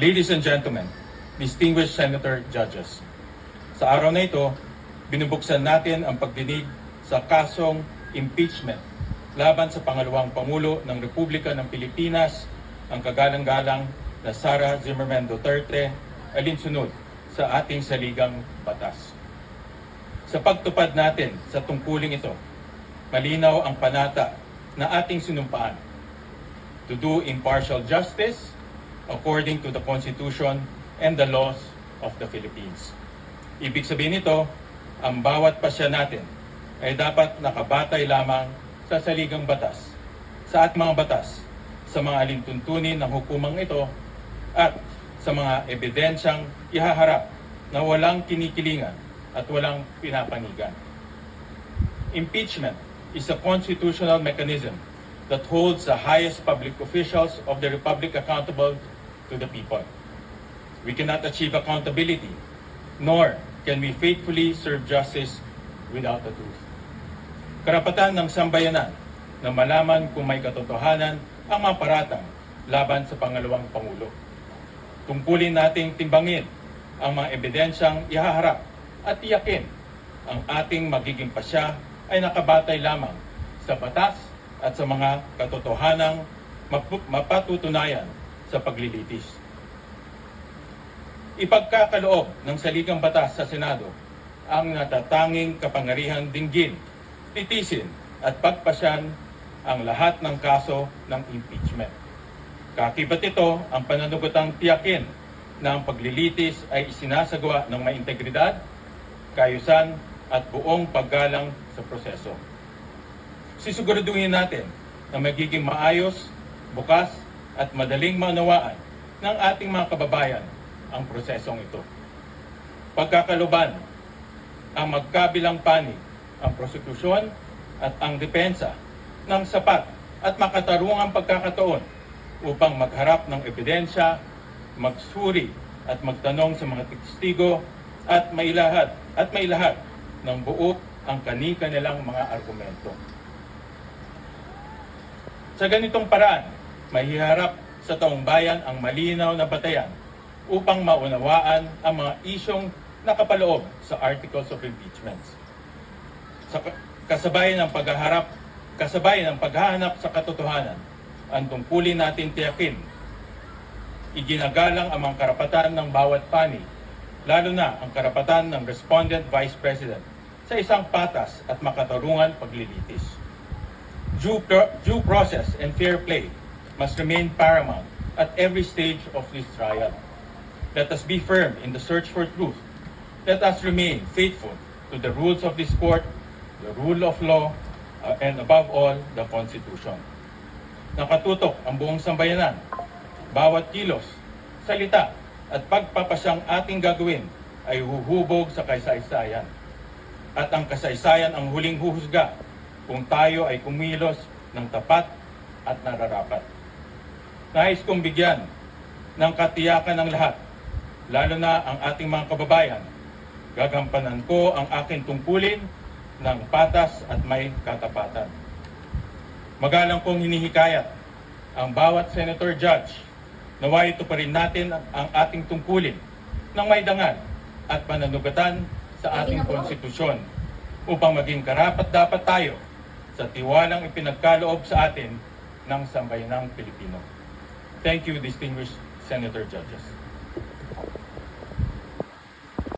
Ladies and gentlemen, distinguished Senator Judges, sa araw na ito, binubuksan natin ang pagdinig sa kasong impeachment laban sa pangalawang Pangulo ng Republika ng Pilipinas, ang kagalang-galang na Sara Zimmerman Duterte, alinsunod sa ating saligang batas. Sa pagtupad natin sa tungkuling ito, malinaw ang panata na ating sinumpaan to do impartial justice according to the Constitution and the laws of the Philippines. Ibig sabihin nito, ang bawat pasya natin ay dapat nakabatay lamang sa saligang batas, sa ating mga batas, sa mga alintuntunin ng hukumang ito at sa mga ebidensyang ihaharap na walang kinikilingan at walang pinapanigan. Impeachment is a constitutional mechanism that holds the highest public officials of the Republic accountable to the people. We cannot achieve accountability, nor can we faithfully serve justice without the truth. Karapatan ng sambayanan na malaman kung may katotohanan ang mga paratang laban sa pangalawang Pangulo. Tungkulin nating timbangin ang mga ebidensyang ihaharap at tiyakin ang ating magiging pasya ay nakabatay lamang sa batas at sa mga katotohanang mapatutunayan sa paglilitis. Ipagkakaloob ng saligang batas sa Senado ang natatanging kapangyarihang dinggin, titisin at pagpasyan ang lahat ng kaso ng impeachment. Kakibat ito ang pananugutang tiyakin na ang paglilitis ay isinasagawa ng may integridad, kaayusan at buong paggalang sa proseso. Sisiguraduhin natin na magiging maayos, bukas at madaling maunawaan ng ating mga kababayan ang prosesong ito. Pagkakaluban ang magkabilang panig, ang prosekusyon at ang depensa ng sapat at makatarungang pagkakataon upang magharap ng ebidensya, magsuri at magtanong sa mga testigo at mailahad ng buo ang kani-kanilang mga argumento. Sa ganitong paraan, mahiharap sa taong bayan ang malinaw na batayan upang maunawaan ang mga isyong nakapaloob sa Articles of Impeachment. Sa kasabay ng paghahanap sa katotohanan, ang tungkulin natin tiyakin, iginagalang ang mga karapatan ng bawat panig, lalo na ang karapatan ng Respondent Vice President sa isang patas at makatarungan paglilitis. Due process and fair play must remain paramount at every stage of this trial. Let us be firm in the search for truth. Let us remain faithful to the rules of this court, the rule of law, and above all, the Constitution. Nakatutok ang buong sambayanan. Bawat kilos, salita, at pagpapasyang ating gagawin ay huhubog sa kasaysayan. At ang kasaysayan ang huling huhusga kung tayo ay kumilos ng tapat at nararapat. Nais kong bigyan ng katiyakan ng lahat, lalo na ang ating mga kababayan. Gagampanan ko ang aking tungkulin ng patas at may katapatan. Magalang kong hinihikayat ang bawat Senator Judge naway ito pa rin natin ang ating tungkulin ng may dangal at pananugatan sa ating konstitusyon upang maging karapat-dapat tayo sa tiwalang ipinagkaloob sa atin ng sambayanang Pilipino. Thank you, distinguished Senator Judges.